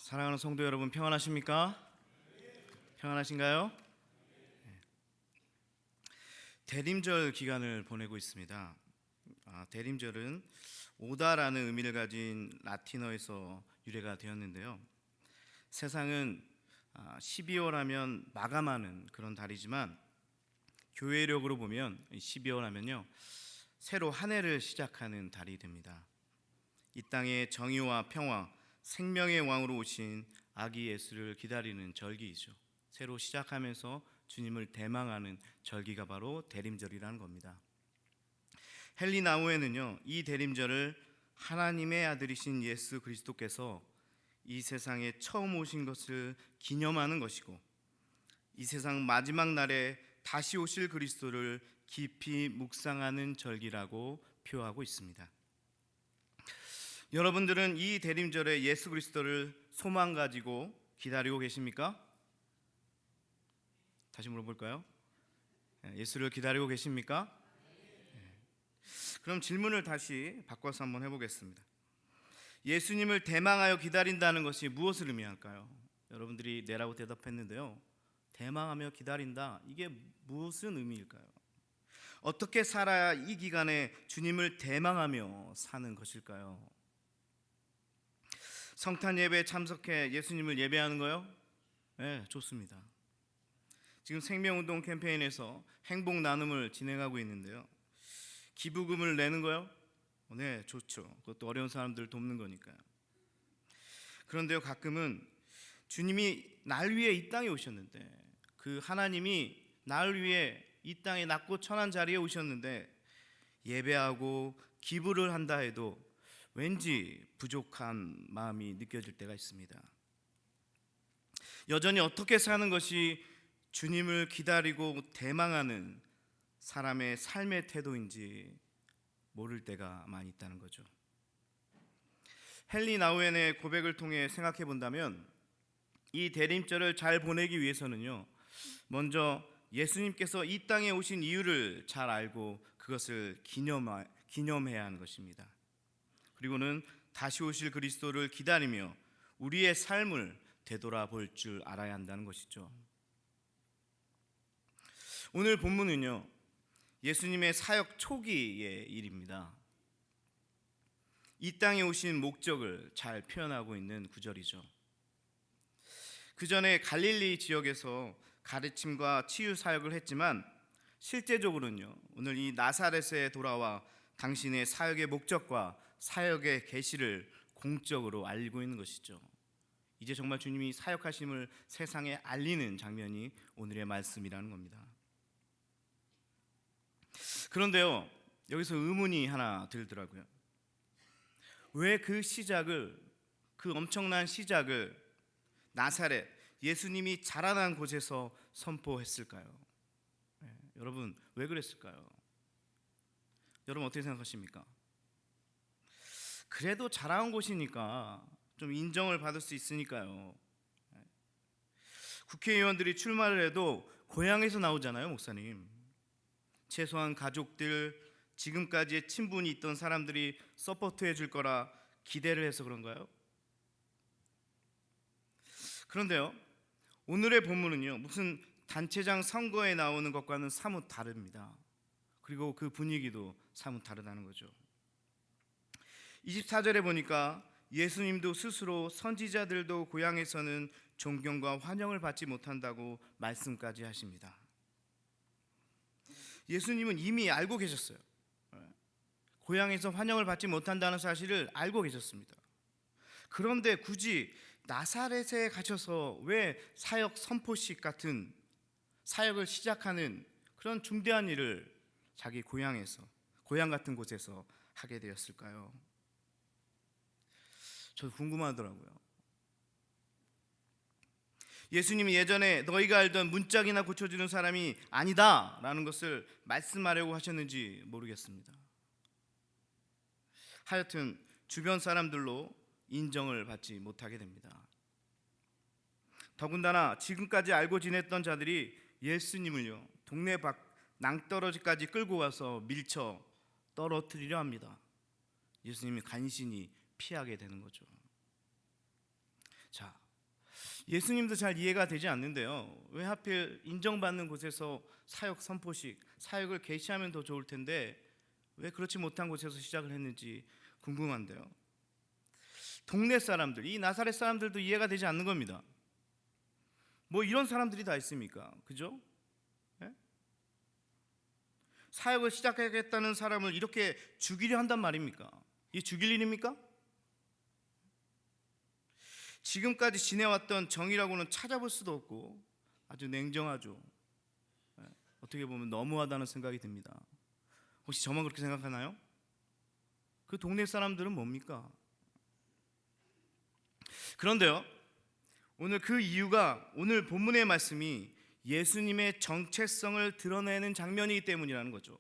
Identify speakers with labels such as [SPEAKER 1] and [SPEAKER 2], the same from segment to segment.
[SPEAKER 1] 사랑하는 성도 여러분, 평안하십니까? 평안하신가요? 대림절 기간을 보내고 있습니다. 대림절은 오다라는 의미를 가진 라틴어에서 유래가 되었는데요. 세상은 12월 하면 마감하는 그런 달이지만 교회력으로 보면 12월 하면요, 새로 한 해를 시작하는 달이 됩니다. 이 땅에 정의와 평화, 생명의 왕으로 오신 아기 예수를 기다리는 절기이죠. 새로 시작하면서 주님을 대망하는 절기가 바로 대림절이라는 겁니다. 헨리 나우에는요, 이 대림절을 하나님의 아들이신 예수 그리스도께서 이 세상에 처음 오신 것을 기념하는 것이고, 이 세상 마지막 날에 다시 오실 그리스도를 깊이 묵상하는 절기라고 표하고 있습니다. 여러분들은 이 대림절에 예수 그리스도를 소망 가지고 기다리고 계십니까? 다시 물어볼까요? 예수를 기다리고 계십니까? 그럼 질문을 다시 바꿔서 한번 해보겠습니다. 예수님을 대망하여 기다린다는 것이 무엇을 의미할까요? 여러분들이 네라고 대답했는데요, 대망하며 기다린다, 이게 무슨 의미일까요? 어떻게 살아야 이 기간에 주님을 대망하며 사는 것일까요? 성탄 예배에 참석해 예수님을 예배하는 거요? 네, 좋습니다. 지금 생명운동 캠페인에서 행복 나눔을 진행하고 있는데요, 기부금을 내는 거요? 네, 좋죠. 그것도 어려운 사람들을 돕는 거니까요. 그런데요, 가끔은 주님이 날 위해 이 땅에 오셨는데, 그 하나님이 날 위해 이 땅에 낮고 천한 자리에 오셨는데 예배하고 기부를 한다 해도 왠지 부족한 마음이 느껴질 때가 있습니다. 여전히 어떻게 사는 것이 주님을 기다리고 대망하는 사람의 삶의 태도인지 모를 때가 많이 있다는 거죠. 헨리 나우엔의 고백을 통해 생각해 본다면, 이 대림절을 잘 보내기 위해서는요, 먼저 예수님께서 이 땅에 오신 이유를 잘 알고 그것을 기념해야 하는 것입니다. 그리고는 다시 오실 그리스도를 기다리며 우리의 삶을 되돌아볼 줄 알아야 한다는 것이죠. 오늘 본문은요, 예수님의 사역 초기의 일입니다. 이 땅에 오신 목적을 잘 표현하고 있는 구절이죠. 그 전에 갈릴리 지역에서 가르침과 치유 사역을 했지만, 실제적으로는요, 오늘 이 나사렛에 돌아와 당신의 사역의 목적과 사역의 계시를 공적으로 알리고 있는 것이죠. 이제 정말 주님이 사역하심을 세상에 알리는 장면이 오늘의 말씀이라는 겁니다. 그런데요, 여기서 의문이 하나 들더라고요. 왜 그 엄청난 시작을 나사렛, 예수님이 자라난 곳에서 선포했을까요? 여러분, 왜 그랬을까요? 여러분 어떻게 생각하십니까? 그래도 자라온 곳이니까 좀 인정을 받을 수 있으니까요. 국회의원들이 출마를 해도 고향에서 나오잖아요, 목사님. 최소한 가족들, 지금까지의 친분이 있던 사람들이 서포트해 줄 거라 기대를 해서 그런가요? 그런데요, 오늘의 본문은요, 무슨 단체장 선거에 나오는 것과는 사뭇 다릅니다. 그리고 그 분위기도 사뭇 다르다는 거죠. 24절에 보니까 예수님도 스스로 선지자들도 고향에서는 존경과 환영을 받지 못한다고 말씀까지 하십니다. 예수님은 이미 알고 계셨어요. 고향에서 환영을 받지 못한다는 사실을 알고 계셨습니다. 그런데 굳이 나사렛에 가셔서 왜 사역 선포식 같은 사역을 시작하는 그런 중대한 일을 자기 고향 같은 곳에서 하게 되었을까요? 저도 궁금하더라고요. 예수님이 예전에 너희가 알던 문짝이나 고쳐주는 사람이 아니다 라는 것을 말씀하려고 하셨는지 모르겠습니다. 하여튼 주변 사람들로 인정을 받지 못하게 됩니다. 더군다나 지금까지 알고 지냈던 자들이 예수님을요, 동네 밖 낭떠러지까지 끌고 가서 밀쳐 떨어뜨리려 합니다. 예수님이 간신히 피하게 되는 거죠. 자, 예수님도 잘 이해가 되지 않는데요. 왜 하필 인정받는 곳에서 사역 선포식, 사역을 개시하면 더 좋을 텐데 왜 그렇지 못한 곳에서 시작을 했는지 궁금한데요. 동네 사람들, 이 나사렛 사람들도 이해가 되지 않는 겁니다. 뭐 이런 사람들이 다 있습니까? 그죠? 예? 사역을 시작하겠다는 사람을 이렇게 죽이려 한단 말입니까? 이게 죽일 일입니까? 지금까지 지내왔던 정의라고는 찾아볼 수도 없고 아주 냉정하죠. 예? 어떻게 보면 너무하다는 생각이 듭니다. 혹시 저만 그렇게 생각하나요? 그 동네 사람들은 뭡니까? 그런데요, 오늘 그 이유가 오늘 본문의 말씀이 예수님의 정체성을 드러내는 장면이기 때문이라는 거죠.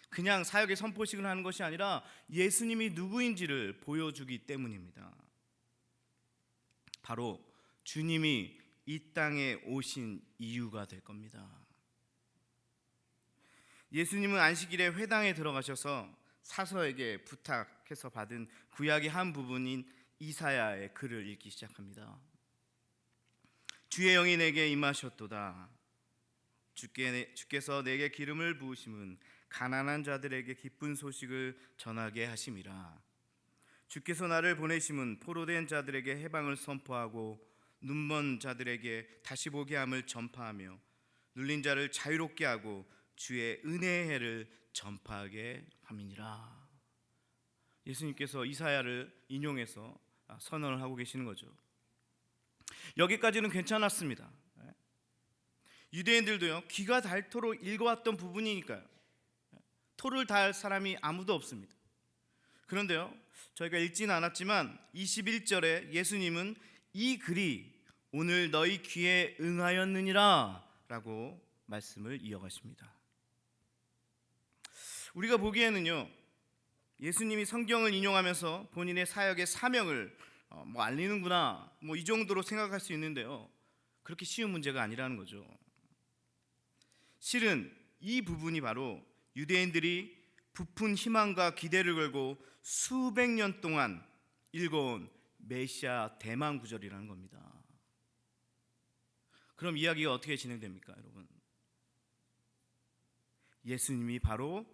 [SPEAKER 1] 그냥 사역의 선포식을 하는 것이 아니라 예수님이 누구인지를 보여주기 때문입니다. 바로 주님이 이 땅에 오신 이유가 될 겁니다. 예수님은 안식일에 회당에 들어가셔서 사서에게 부탁해서 받은 구약의 한 부분인 이사야의 글을 읽기 시작합니다. 주의 영이 내게 임하셨도다. 주께서 내게 기름을 부으심은 가난한 자들에게 기쁜 소식을 전하게 하심이라. 주께서 나를 보내심은 포로된 자들에게 해방을 선포하고 눈먼 자들에게 다시 보게 함을 전파하며 눌린 자를 자유롭게 하고 주의 은혜의 해를 전파하게 함이니라. 예수님께서 이사야를 인용해서 선언을 하고 계시는 거죠. 여기까지는 괜찮았습니다. 유대인들도요, 귀가 닳도록 읽어왔던 부분이니까요. 토를 달 사람이 아무도 없습니다. 그런데요, 저희가 읽지는 않았지만 21절에 예수님은 이 글이 오늘 너희 귀에 응하였느니라 라고 말씀을 이어가십니다. 우리가 보기에는요, 예수님이 성경을 인용하면서 본인의 사역의 사명을 알리는구나 이 정도로 생각할 수 있는데요, 그렇게 쉬운 문제가 아니라는 거죠. 실은 이 부분이 바로 유대인들이 부푼 희망과 기대를 걸고 수백 년 동안 읽어온 메시아 대망 구절이라는 겁니다. 그럼 이야기가 어떻게 진행됩니까, 여러분? 예수님이 바로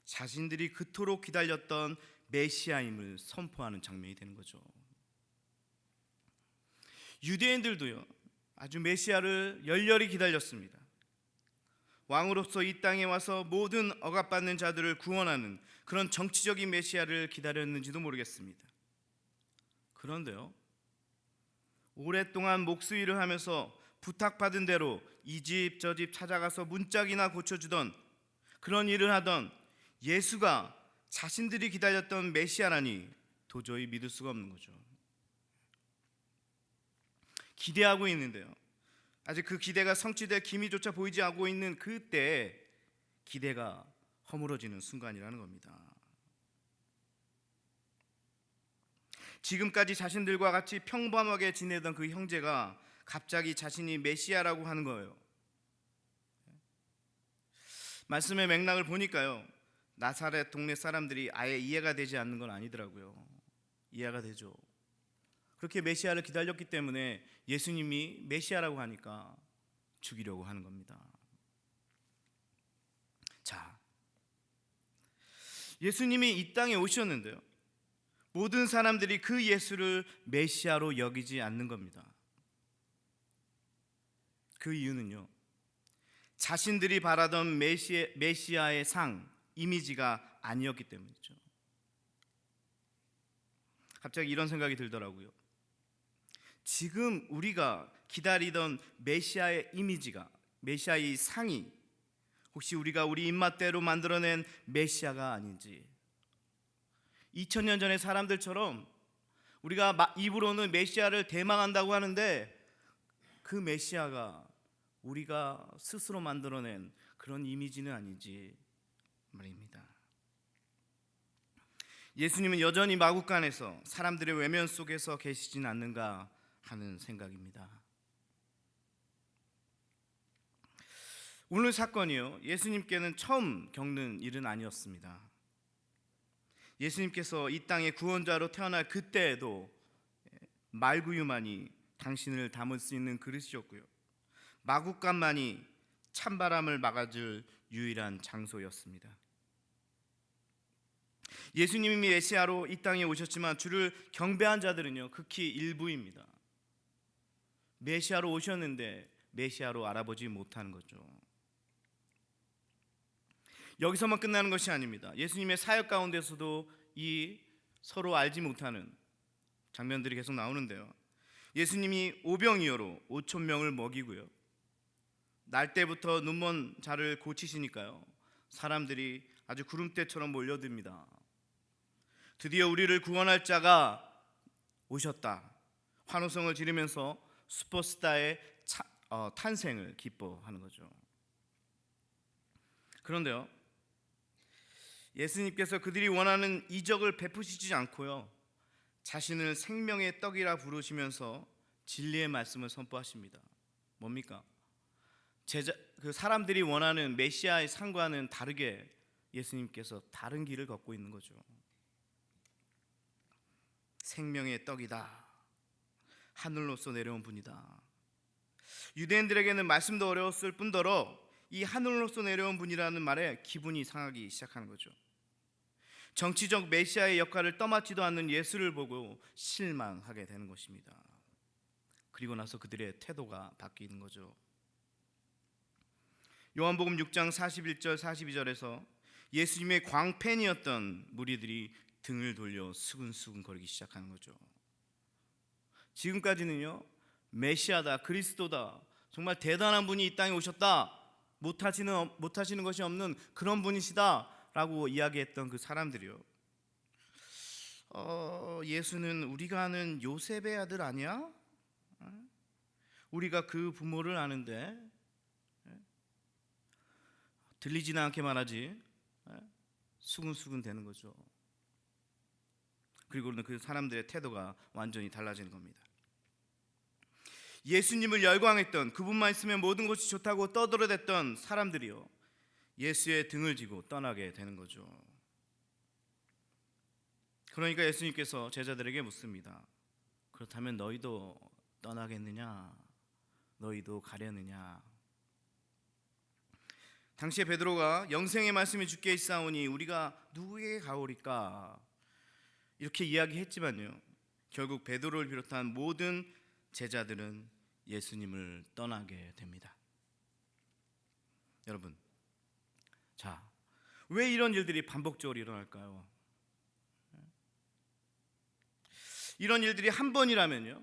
[SPEAKER 1] 자신들이 그토록 기다렸던 메시아임을 선포하는 장면이 되는 거죠. 유대인들도요, 아주 메시아를 열렬히 기다렸습니다. 왕으로서 이 땅에 와서 모든 억압받는 자들을 구원하는 그런 정치적인 메시아를 기다렸는지도 모르겠습니다. 그런데요, 오랫동안 목수일을 하면서 부탁받은 대로 이 집 저 집 찾아가서 문짝이나 고쳐주던 그런 일을 하던 예수가 자신들이 기다렸던 메시아라니 도저히 믿을 수가 없는 거죠. 기대하고 있는데요, 아직 그 기대가 성취될 기미조차 보이지 않고 있는 그때 기대가 허물어지는 순간이라는 겁니다. 지금까지 자신들과 같이 평범하게 지내던 그 형제가 갑자기 자신이 메시아라고 하는 거예요. 말씀의 맥락을 보니까요, 나사렛 동네 사람들이 아예 이해가 되지 않는 건 아니더라고요. 이해가 되죠. 그렇게 메시아를 기다렸기 때문에 예수님이 메시아라고 하니까 죽이려고 하는 겁니다. 자, 예수님이 이 땅에 오셨는데요, 모든 사람들이 그 예수를 메시아로 여기지 않는 겁니다. 그 이유는요, 자신들이 바라던 메시아의 상, 이미지가 아니었기 때문이죠. 갑자기 이런 생각이 들더라고요. 지금 우리가 기다리던 메시아의 이미지가, 메시아의 상이 혹시 우리가 우리 입맛대로 만들어낸 메시아가 아닌지, 2000년 전의 사람들처럼 우리가 입으로는 메시아를 대망한다고 하는데 그 메시아가 우리가 스스로 만들어낸 그런 이미지는 아닌지 말입니다. 예수님은 여전히 마구간에서 사람들의 외면 속에서 계시진 않는가 하는 생각입니다. 오늘 사건이요, 예수님께는 처음 겪는 일은 아니었습니다. 예수님께서 이 땅에 구원자로 태어날 그때에도 말구유만이 당신을 담을 수 있는 그릇이었고요. 마구간만이 찬바람을 막아줄 유일한 장소였습니다. 예수님이 메시아로 이 땅에 오셨지만 주를 경배한 자들은요 극히 일부입니다. 메시아로 오셨는데 메시아로 알아보지 못하는 거죠. 여기서만 끝나는 것이 아닙니다. 예수님의 사역 가운데서도 이 서로 알지 못하는 장면들이 계속 나오는데요. 예수님이 오병이어로 5천 명을 먹이고요. 날 때부터 눈먼 자를 고치시니까요. 사람들이 아주 구름대처럼 몰려듭니다. 드디어 우리를 구원할 자가 오셨다. 환호성을 지르면서 슈퍼스타의 탄생을 기뻐하는 거죠. 그런데요. 예수님께서 그들이 원하는 이적을 베푸시지 않고요. 자신을 생명의 떡이라 부르시면서 진리의 말씀을 선포하십니다. 뭡니까? 그 사람들이 원하는 메시아의 상과는 다르게 예수님께서 다른 길을 걷고 있는 거죠. 생명의 떡이다. 하늘로서 내려온 분이다. 유대인들에게는 말씀도 어려웠을 뿐더러 이 하늘로서 내려온 분이라는 말에 기분이 상하기 시작하는 거죠. 정치적 메시아의 역할을 떠맡지도 않는 예수를 보고 실망하게 되는 것입니다. 그리고 나서 그들의 태도가 바뀌는 거죠. 요한복음 6장 41절 42절에서 예수님의 광팬이었던 무리들이 등을 돌려 수근수근 거리기 시작하는 거죠. 지금까지는요 메시아다, 그리스도다, 정말 대단한 분이 이 땅에 오셨다, 못하시는 것이 없는 그런 분이시다 라고 이야기했던 그 사람들이요, 예수는 우리가 아는 요셉의 아들 아니야? 우리가 그 부모를 아는데 들리지는 않게 말하지 수근수근 되는 거죠. 그리고는 그 사람들의 태도가 완전히 달라지는 겁니다. 예수님을 열광했던, 그분만 있으면 모든 것이 좋다고 떠들어댔던 사람들이요 예수의 등을 지고 떠나게 되는 거죠. 그러니까 예수님께서 제자들에게 묻습니다. 그렇다면 너희도 떠나겠느냐? 너희도 가려느냐? 당시에 베드로가 영생의 말씀이 주께 있사오니 우리가 누구에게 가오리까? 이렇게 이야기했지만요 결국 베드로를 비롯한 모든 제자들은 예수님을 떠나게 됩니다. 여러분, 자, 왜 이런 일들이 반복적으로 일어날까요? 이런 일들이 한 번이라면요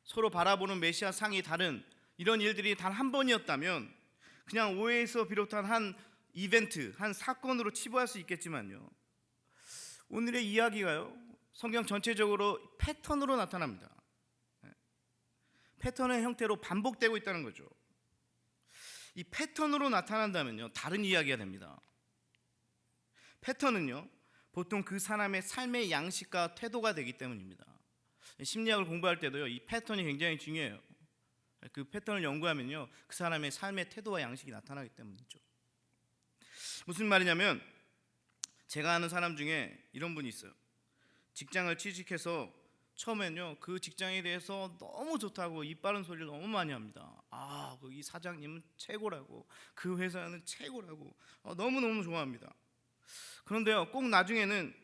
[SPEAKER 1] 서로 바라보는 메시아 상이 다른 이런 일들이 단 한 번이었다면 그냥 오해에서 비롯한 한 이벤트, 한 사건으로 치부할 수 있겠지만요 오늘의 이야기가요 성경 전체적으로 패턴으로 나타납니다. 패턴의 형태로 반복되고 있다는 거죠. 이 패턴으로 나타난다면요 다른 이야기가 됩니다. 패턴은요 보통 그 사람의 삶의 양식과 태도가 되기 때문입니다. 심리학을 공부할 때도요 이 패턴이 굉장히 중요해요. 그 패턴을 연구하면요 그 사람의 삶의 태도와 양식이 나타나기 때문이죠. 무슨 말이냐면 제가 아는 사람 중에 이런 분이 있어요. 직장을 취직해서 처음엔요 그 직장에 대해서 너무 좋다고 입 바른 소리를 너무 많이 합니다. 거기 사장님은 최고라고, 그 회사는 최고라고 너무너무 좋아합니다. 그런데요 꼭 나중에는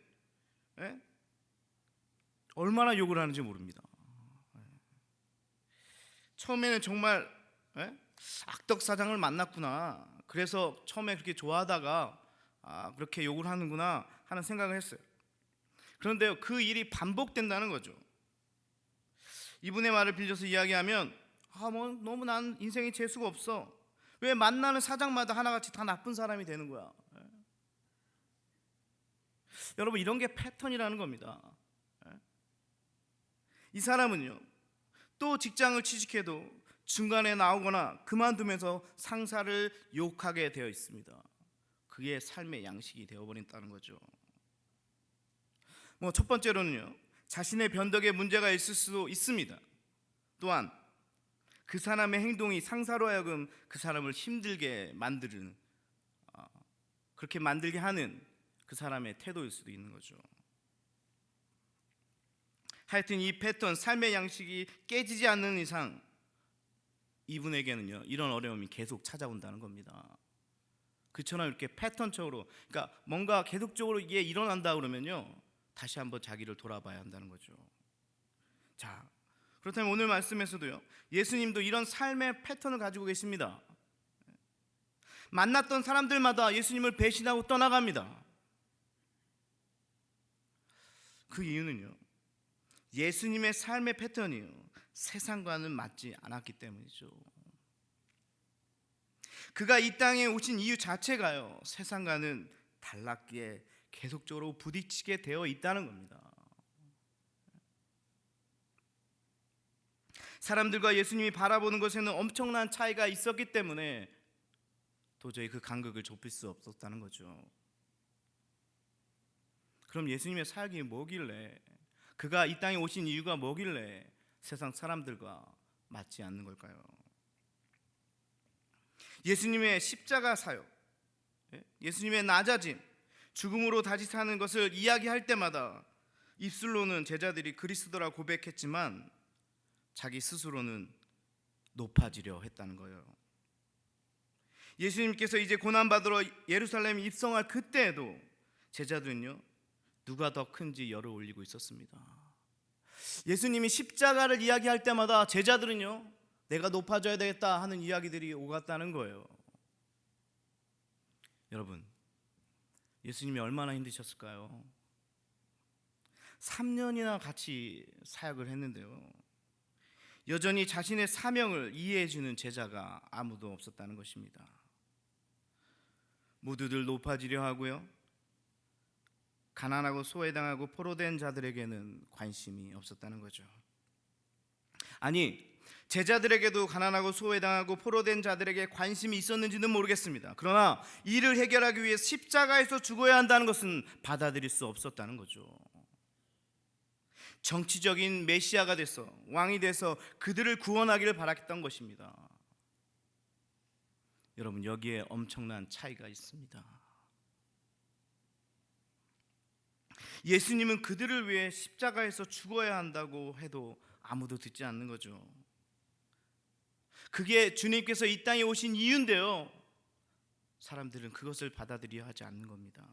[SPEAKER 1] 얼마나 욕을 하는지 모릅니다. 처음에는 정말 악덕 사장을 만났구나, 그래서 처음에 그렇게 좋아하다가 그렇게 욕을 하는구나 하는 생각을 했어요. 그런데요 그 일이 반복된다는 거죠. 이분의 말을 빌려서 이야기하면 너무 난 인생에 재수가 없어, 왜 만나는 사장마다 하나같이 다 나쁜 사람이 되는 거야. 여러분, 이런 게 패턴이라는 겁니다. 이 사람은요 또 직장을 취직해도 중간에 나오거나 그만두면서 상사를 욕하게 되어 있습니다. 그게 삶의 양식이 되어버린다는 거죠. 첫 번째로는요 자신의 변덕에 문제가 있을 수도 있습니다. 또한 그 사람의 행동이 상사로 하여금 그 사람을 힘들게 만드는, 그렇게 만들게 하는 그 사람의 태도일 수도 있는 거죠. 하여튼 이 패턴, 삶의 양식이 깨지지 않는 이상 이분에게는요, 이런 어려움이 계속 찾아온다는 겁니다. 그처럼 이렇게 패턴적으로, 그러니까 뭔가 계속적으로 이게 일어난다 그러면요, 다시 한번 자기를 돌아봐야 한다는 거죠. 자, 그렇다면 오늘 말씀에서도요, 예수님도 이런 삶의 패턴을 가지고 계십니다. 만났던 사람들마다 예수님을 배신하고 떠나갑니다. 그 이유는요, 예수님의 삶의 패턴이요, 세상과는 맞지 않았기 때문이죠. 그가 이 땅에 오신 이유 자체가요, 세상과는 달랐기에 계속적으로 부딪히게 되어 있다는 겁니다. 사람들과 예수님이 바라보는 것에는 엄청난 차이가 있었기 때문에 도저히 그 간극을 좁힐 수 없었다는 거죠. 그럼 예수님의 삶이 뭐길래, 그가 이 땅에 오신 이유가 뭐길래 세상 사람들과 맞지 않는 걸까요? 예수님의 십자가 사역, 예수님의 낮아짐, 죽음으로 다시 사는 것을 이야기할 때마다 입술로는 제자들이 그리스도라 고백했지만 자기 스스로는 높아지려 했다는 거예요. 예수님께서 이제 고난받으러 예루살렘에 입성할 그때에도 제자들은요, 누가 더 큰지 열을 올리고 있었습니다. 예수님이 십자가를 이야기할 때마다 제자들은요, 내가 높아져야 되겠다 하는 이야기들이 오갔다는 거예요. 여러분, 예수님이 얼마나 힘드셨을까요? 3년이나 같이 사역을 했는데요, 여전히 자신의 사명을 이해해주는 제자가 아무도 없었다는 것입니다. 모두들 높아지려 하고요, 가난하고 소외당하고 포로된 자들에게는 관심이 없었다는 거죠. 아니, 제자들에게도 가난하고 소외당하고 포로된 자들에게 관심이 있었는지는 모르겠습니다. 그러나 이를 해결하기 위해 십자가에서 죽어야 한다는 것은 받아들일 수 없었다는 거죠. 정치적인 메시아가 돼서, 왕이 돼서 그들을 구원하기를 바랐던 것입니다. 여러분, 여기에 엄청난 차이가 있습니다. 예수님은 그들을 위해 십자가에서 죽어야 한다고 해도 아무도 듣지 않는 거죠. 그게 주님께서 이 땅에 오신 이유인데요, 사람들은 그것을 받아들여야 하지 않는 겁니다.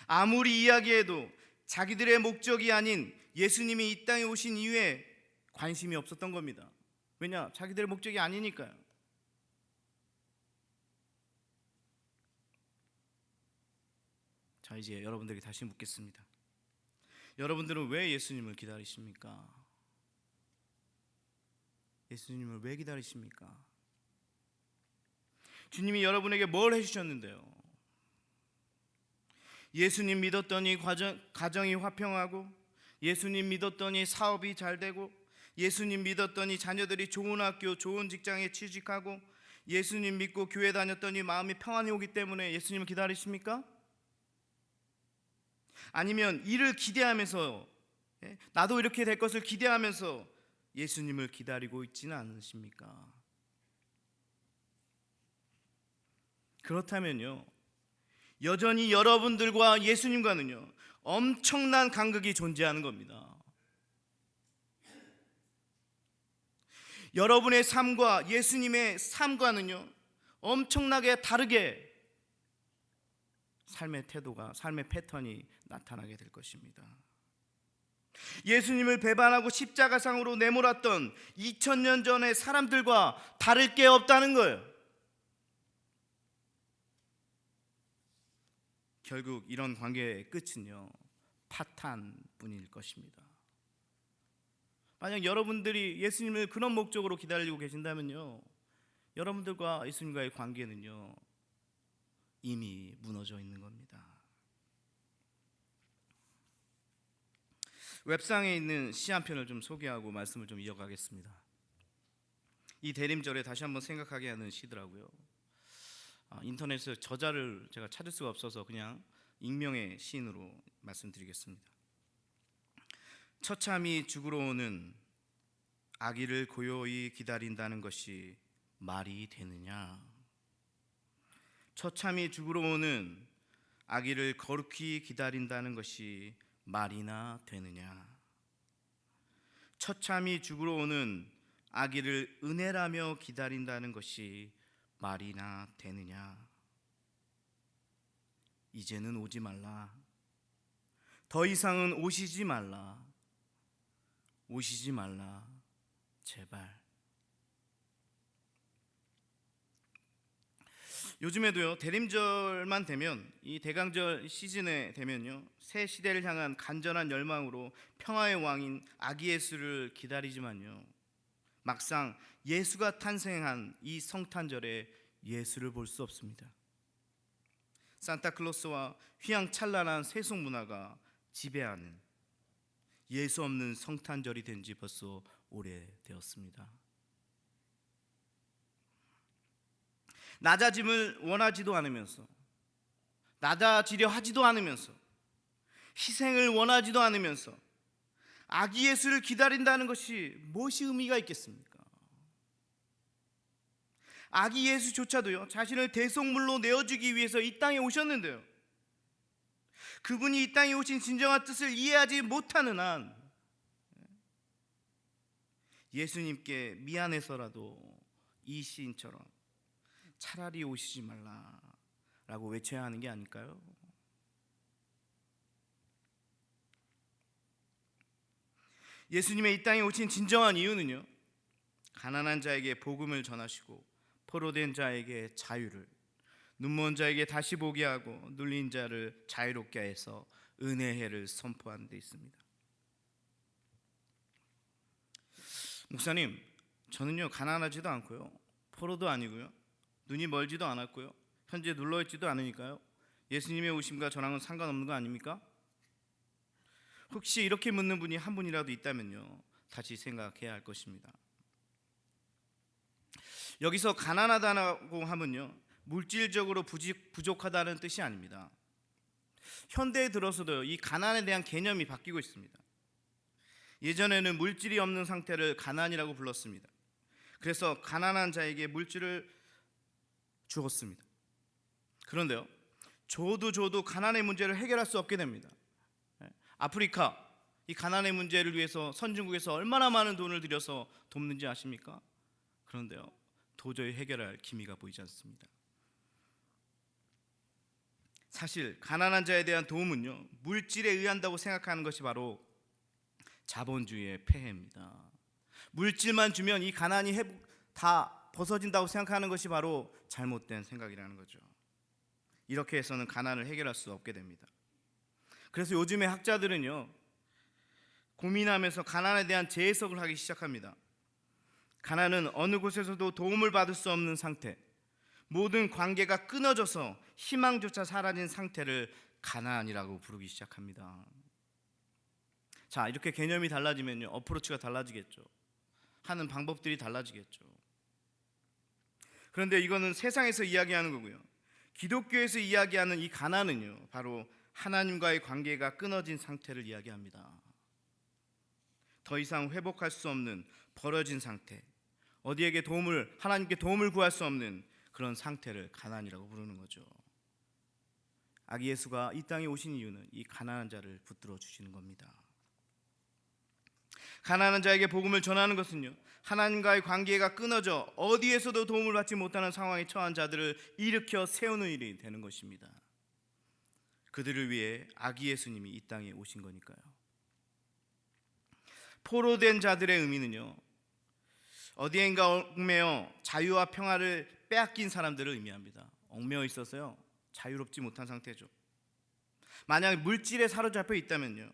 [SPEAKER 1] 아무리 이야기해도 자기들의 목적이 아닌 예수님이 이 땅에 오신 이유에 관심이 없었던 겁니다. 왜냐? 자기들의 목적이 아니니까요. 자, 이제 여러분들에게 다시 묻겠습니다. 여러분들은 왜 예수님을 기다리십니까? 예수님을 왜 기다리십니까? 주님이 여러분에게 뭘 해주셨는데요? 예수님 믿었더니 가정이 화평하고, 예수님 믿었더니 사업이 잘 되고, 예수님 믿었더니 자녀들이 좋은 학교, 좋은 직장에 취직하고, 예수님 믿고 교회 다녔더니 마음이 평안이 오기 때문에 예수님을 기다리십니까? 아니면 이를 기대하면서, 나도 이렇게 될 것을 기대하면서 예수님을 기다리고 있지는 않으십니까? 그렇다면요, 여전히 여러분들과 예수님과는요, 엄청난 간극이 존재하는 겁니다. 여러분의 삶과 예수님의 삶과는요, 엄청나게 다르게 삶의 태도가, 삶의 패턴이 나타나게 될 것입니다. 예수님을 배반하고 십자가상으로 내몰았던 2000년 전의 사람들과 다를 게 없다는 거예요. 결국 이런 관계의 끝은요, 파탄뿐일 것입니다. 만약 여러분들이 예수님을 그런 목적으로 기다리고 계신다면요, 여러분들과 예수님과의 관계는요, 이미 무너져 있는 겁니다. 웹상에 있는 시 한 편을 좀 소개하고 말씀을 좀 이어가겠습니다. 이 대림절에 다시 한번 생각하게 하는 시더라고요. 인터넷에 저자를 제가 찾을 수가 없어서 그냥 익명의 시인으로 말씀드리겠습니다. 처참히 죽으러 오는 아기를 고요히 기다린다는 것이 말이 되느냐? 처참히 죽으러 오는 아기를 거룩히 기다린다는 것이 말이나 되느냐? 처참히 죽으러 오는 아기를 은혜라며 기다린다는 것이 말이나 되느냐? 이제는 오지 말라. 더 이상은 오시지 말라. 오시지 말라. 제발. 요즘에도요, 대림절만 되면, 이 대강절 시즌에 되면요, 새 시대를 향한 간절한 열망으로 평화의 왕인 아기 예수를 기다리지만요, 막상 예수가 탄생한 이 성탄절에 예수를 볼 수 없습니다. 산타클로스와 휘황찬란한 세속 문화가 지배하는 예수 없는 성탄절이 된 지 벌써 오래되었습니다. 낮아짐을 원하지도 않으면서, 낮아지려 하지도 않으면서, 희생을 원하지도 않으면서 아기 예수를 기다린다는 것이 무엇이 의미가 있겠습니까? 아기 예수조차도요, 자신을 대속물로 내어주기 위해서 이 땅에 오셨는데요, 그분이 이 땅에 오신 진정한 뜻을 이해하지 못하는 한 예수님께 미안해서라도 이 시인처럼 차라리 오시지 말라라고 외쳐야 하는 게 아닐까요? 예수님의 이 땅에 오신 진정한 이유는요, 가난한 자에게 복음을 전하시고 포로된 자에게 자유를, 눈먼 자에게 다시 보게 하고 눌린 자를 자유롭게 해서 은혜의 해를 선포하는 데 있습니다. 목사님, 저는요 가난하지도 않고요, 포로도 아니고요, 눈이 멀지도 않았고요, 현재 눌러있지도 않으니까요, 예수님의 오심과 저랑은 상관없는 거 아닙니까? 혹시 이렇게 묻는 분이 한 분이라도 있다면요, 다시 생각해야 할 것입니다. 여기서 가난하다고 하면요, 물질적으로 부족하다는 뜻이 아닙니다. 현대에 들어서도 이 가난에 대한 개념이 바뀌고 있습니다. 예전에는 물질이 없는 상태를 가난이라고 불렀습니다. 그래서 가난한 자에게 물질을 주었습니다. 그런데요, 줘도 가난의 문제를 해결할 수 없게 됩니다. 아프리카, 이 가난의 문제를 위해서 선진국에서 얼마나 많은 돈을 들여서 돕는지 아십니까? 그런데요, 도저히 해결할 기미가 보이지 않습니다. 사실 가난한 자에 대한 도움은요, 물질에 의한다고 생각하는 것이 바로 자본주의의 폐해입니다. 물질만 주면 이 가난이 다 벗어진다고 생각하는 것이 바로 잘못된 생각이라는 거죠. 이렇게 해서는 가난을 해결할 수 없게 됩니다. 그래서 요즘의 학자들은요, 고민하면서 가난에 대한 재해석을 하기 시작합니다. 가난은 어느 곳에서도 도움을 받을 수 없는 상태, 모든 관계가 끊어져서 희망조차 사라진 상태를 가난이라고 부르기 시작합니다. 자, 이렇게 개념이 달라지면요, 어프로치가 달라지겠죠. 하는 방법들이 달라지겠죠. 그런데 이거는 세상에서 이야기하는 거고요, 기독교에서 이야기하는 이 가난은요, 바로 하나님과의 관계가 끊어진 상태를 이야기합니다. 더 이상 회복할 수 없는 벌어진 상태, 하나님께 도움을 구할 수 없는 그런 상태를 가난이라고 부르는 거죠. 아기 예수가 이 땅에 오신 이유는 이 가난한 자를 붙들어 주시는 겁니다. 가난한 자에게 복음을 전하는 것은요, 하나님과의 관계가 끊어져 어디에서도 도움을 받지 못하는 상황에 처한 자들을 일으켜 세우는 일이 되는 것입니다. 그들을 위해 아기 예수님이 이 땅에 오신 거니까요. 포로된 자들의 의미는요, 어디엔가 얽매여 자유와 평화를 빼앗긴 사람들을 의미합니다. 얽매여 있어서요, 자유롭지 못한 상태죠. 만약 물질에 사로잡혀 있다면요,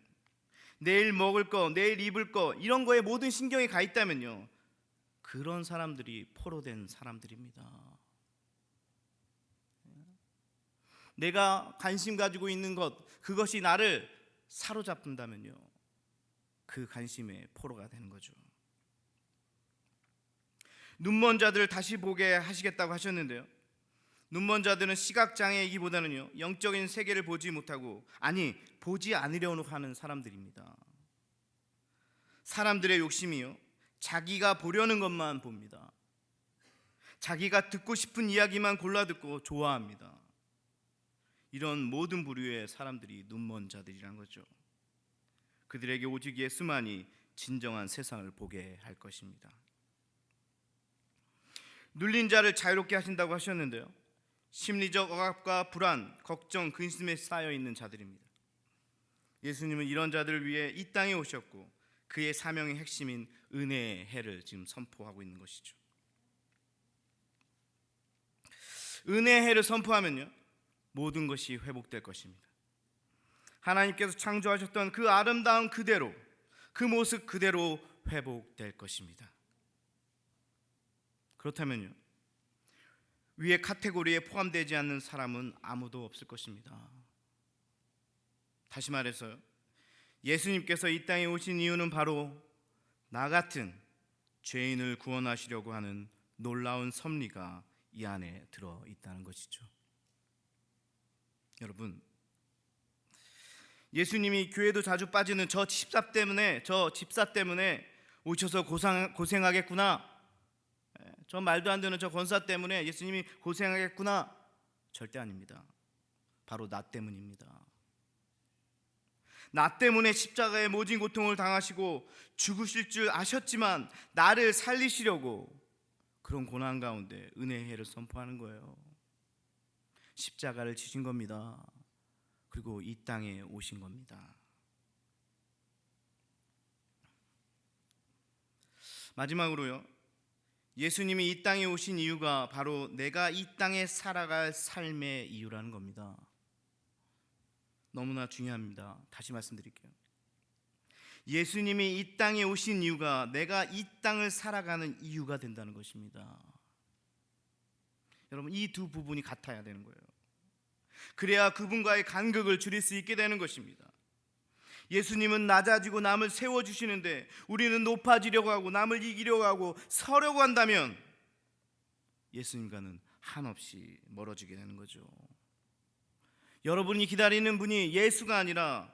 [SPEAKER 1] 내일 먹을 거, 내일 입을 거, 이런 거에 모든 신경이 가 있다면요, 그런 사람들이 포로된 사람들입니다. 내가 관심 가지고 있는 것, 그것이 나를 사로잡는다면요, 그 관심에 포로가 되는 거죠. 눈먼 자들을 다시 보게 하시겠다고 하셨는데요, 눈먼 자들은 시각장애이기보다는요, 영적인 세계를 보지 못하고, 아니 보지 않으려고 하는 사람들입니다. 사람들의 욕심이요, 자기가 보려는 것만 봅니다. 자기가 듣고 싶은 이야기만 골라 듣고 좋아합니다. 이런 모든 부류의 사람들이 눈먼 자들이란 거죠. 그들에게 오직 예수만이 진정한 세상을 보게 할 것입니다. 눌린 자를 자유롭게 하신다고 하셨는데요, 심리적 억압과 불안, 걱정, 근심에 쌓여 있는 자들입니다. 예수님은 이런 자들을 위해 이 땅에 오셨고 그의 사명의 핵심인 은혜의 해를 지금 선포하고 있는 것이죠. 은혜의 해를 선포하면요, 모든 것이 회복될 것입니다. 하나님께서 창조하셨던 그 아름다운 그대로, 그 모습 그대로 회복될 것입니다. 그렇다면요, 위의 카테고리에 포함되지 않는 사람은 아무도 없을 것입니다. 다시 말해서요, 예수님께서 이 땅에 오신 이유는 바로 나 같은 죄인을 구원하시려고 하는 놀라운 섭리가 이 안에 들어 있다는 것이죠. 여러분, 예수님이 교회도 자주 빠지는 저 집사 때문에 오셔서 고생하겠구나, 저 말도 안 되는 저 권사 때문에 예수님이 고생하겠구나, 절대 아닙니다. 바로 나 때문입니다. 나 때문에 십자가의 모진 고통을 당하시고 죽으실 줄 아셨지만 나를 살리시려고 그런 고난 가운데 은혜의 해를 선포하는 거예요. 십자가를 지신 겁니다. 그리고 이 땅에 오신 겁니다. 마지막으로요, 예수님이 이 땅에 오신 이유가 바로 내가 이 땅에 살아갈 삶의 이유라는 겁니다. 너무나 중요합니다. 다시 말씀드릴게요. 예수님이 이 땅에 오신 이유가 내가 이 땅을 살아가는 이유가 된다는 것입니다. 여러분, 이 두 부분이 같아야 되는 거예요. 그래야 그분과의 간극을 줄일 수 있게 되는 것입니다. 예수님은 낮아지고 남을 세워주시는데 우리는 높아지려고 하고 남을 이기려고 하고 서려고 한다면 예수님과는 한없이 멀어지게 되는 거죠. 여러분이 기다리는 분이 예수가 아니라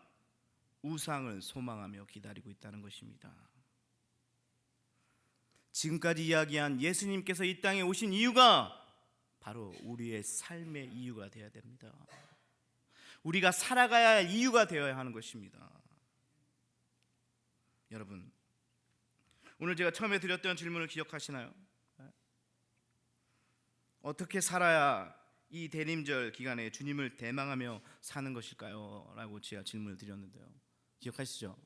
[SPEAKER 1] 우상을 소망하며 기다리고 있다는 것입니다. 지금까지 이야기한 예수님께서 이 땅에 오신 이유가 바로 우리의 삶의 이유가 되어야 됩니다. 우리가 살아가야 할 이유가 되어야 하는 것입니다. 여러분, 오늘 제가 처음에 드렸던 질문을 기억하시나요? 어떻게 살아야 이 대림절 기간에 주님을 대망하며 사는 것일까요? 라고 제가 질문을 드렸는데요, 기억하시죠?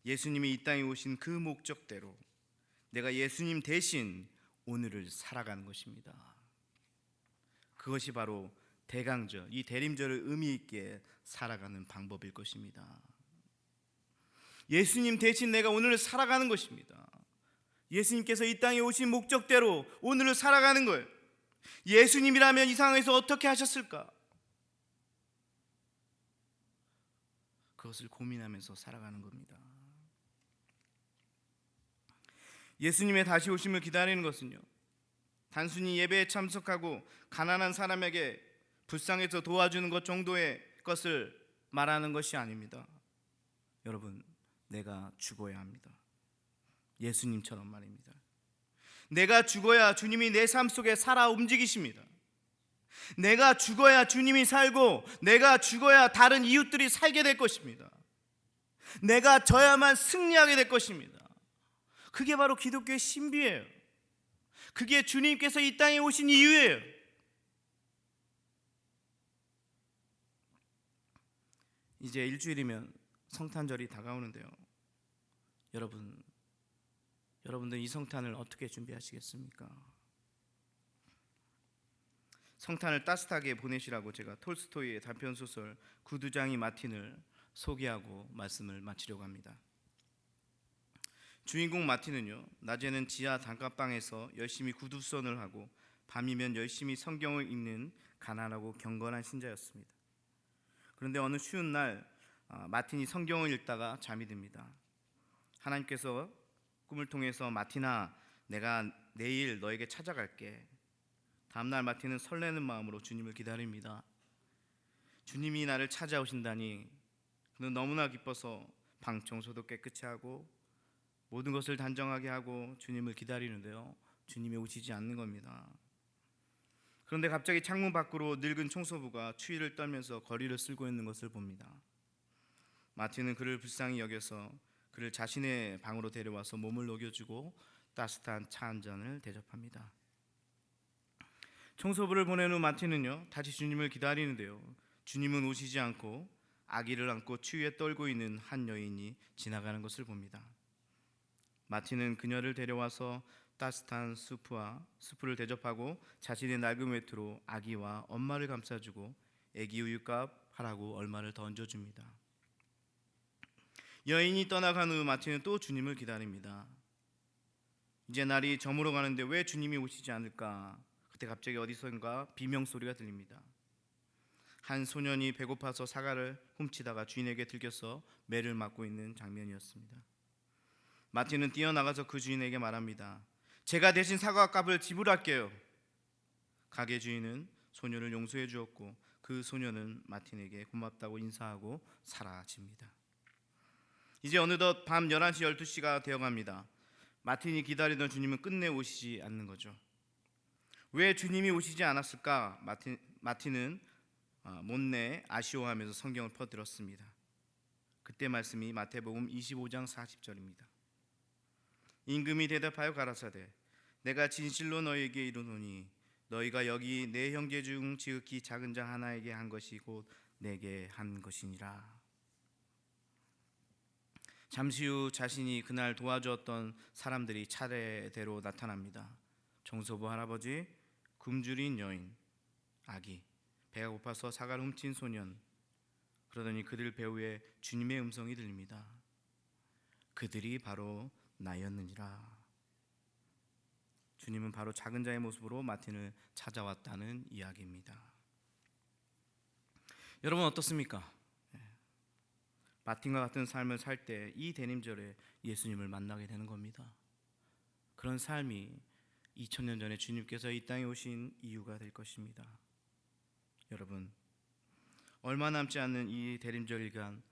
[SPEAKER 1] 예수님이 이 땅에 오신 그 목적대로 내가 예수님 대신 오늘을 살아가는 것입니다. 그것이 바로 대강절, 이 대림절을 의미 있게 살아가는 방법일 것입니다. 예수님 대신 내가 오늘을 살아가는 것입니다. 예수님께서 이 땅에 오신 목적대로 오늘을 살아가는 거예요. 예수님이라면 이 상황에서 어떻게 하셨을까? 그것을 고민하면서 살아가는 겁니다. 예수님의 다시 오심을 기다리는 것은요, 단순히 예배에 참석하고 가난한 사람에게 불쌍해서 도와주는 것 정도의 것을 말하는 것이 아닙니다. 여러분, 내가 죽어야 합니다. 예수님처럼 말입니다. 내가 죽어야 주님이 내 삶 속에 살아 움직이십니다. 내가 죽어야 주님이 살고, 내가 죽어야 다른 이웃들이 살게 될 것입니다. 내가 져야만 승리하게 될 것입니다. 그게 바로 기독교의 신비예요. 그게 주님께서 이 땅에 오신 이유예요. 이제 일주일이면 성탄절이 다가오는데요, 여러분들 이 성탄을 어떻게 준비하시겠습니까? 성탄을 따뜻하게 보내시라고 제가 톨스토이의 단편 소설 구두장이 마틴을 소개하고 말씀을 마치려고 합니다. 주인공 마틴은요, 낮에는 지하 단칸방에서 열심히 구두선을 하고 밤이면 열심히 성경을 읽는 가난하고 경건한 신자였습니다. 그런데 어느 쉬운 날 마틴이 성경을 읽다가 잠이 듭니다. 하나님께서 꿈을 통해서 마틴아, 내가 내일 너에게 찾아갈게. 다음날 마틴은 설레는 마음으로 주님을 기다립니다. 주님이 나를 찾아오신다니 그는 너무나 기뻐서 방 청소도 깨끗이 하고 모든 것을 단정하게 하고 주님을 기다리는데요, 주님이 오시지 않는 겁니다. 그런데 갑자기 창문 밖으로 늙은 청소부가 추위를 떨면서 거리를 쓸고 있는 것을 봅니다. 마틴은 그를 불쌍히 여겨서 그를 자신의 방으로 데려와서 몸을 녹여주고 따뜻한 차 한 잔을 대접합니다. 청소부를 보낸 후 마틴은요 다시 주님을 기다리는데요, 주님은 오시지 않고 아기를 안고 추위에 떨고 있는 한 여인이 지나가는 것을 봅니다. 마틴은 그녀를 데려와서 따뜻한 수프를 대접하고 자신의 낡은 외투로 아기와 엄마를 감싸주고 아기 우유값 하라고 얼마를 더 얹어줍니다. 여인이 떠나간 후 마틴은 또 주님을 기다립니다. 이제 날이 저물어 가는데 왜 주님이 오시지 않을까? 그때 갑자기 어디선가 비명소리가 들립니다. 한 소년이 배고파서 사과를 훔치다가 주인에게 들켜서 매를 맞고 있는 장면이었습니다. 마틴은 뛰어나가서 그 주인에게 말합니다. 제가 대신 사과값을 지불할게요. 가게 주인은 소년을 용서해 주었고 그 소년은 마틴에게 고맙다고 인사하고 사라집니다. 이제 어느덧 밤 11시 12시가 되어갑니다. 마틴이 기다리던 주님은 끝내 오시지 않는 거죠. 왜 주님이 오시지 않았을까? 마틴은 못내 아쉬워하면서 성경을 퍼들었습니다. 그때 말씀이 마태복음 25장 40절입니다. 임금이 대답하여 가라사대 내가 진실로 너희에게 이르노니 너희가 여기 내 형제 중 지극히 작은 자 하나에게 한 것이 곧 내게 한 것이니라. 잠시 후 자신이 그날 도와주었던 사람들이 차례대로 나타납니다. 청소부 할아버지, 굶주린 여인, 아기, 배가 고파서 사과를 훔친 소년. 그러더니 그들 배후에 주님의 음성이 들립니다. 그들이 바로 나였느니라. 주님은 바로 작은 자의 모습으로 마틴을 찾아왔다는 이야기입니다. 여러분 어떻습니까? 마틴과 같은 삶을 살 때 이 대림절에 예수님을 만나게 되는 겁니다. 그런 삶이 2000년 전에 주님께서 이 땅에 오신 이유가 될 것입니다. 여러분 얼마 남지 않는 이 대림절 일간,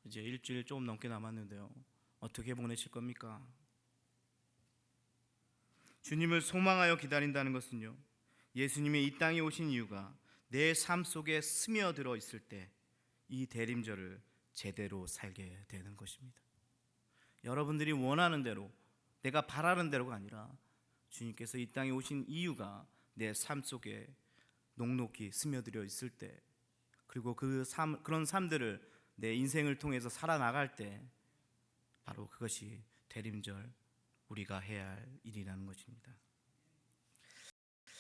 [SPEAKER 1] 이제 일주일 조금 넘게 남았는데요, 어떻게 보내실 겁니까? 주님을 소망하여 기다린다는 것은요, 예수님이 이 땅에 오신 이유가 내 삶 속에 스며들어 있을 때 이 대림절을 제대로 살게 되는 것입니다. 여러분들이 원하는 대로, 내가 바라는 대로가 아니라 주님께서 이 땅에 오신 이유가 내 삶 속에 녹록히 스며들어 있을 때, 그리고 그런 삶들을 내 인생을 통해서 살아나갈 때 바로 그것이 대림절 우리가 해야 할 일이라는 것입니다.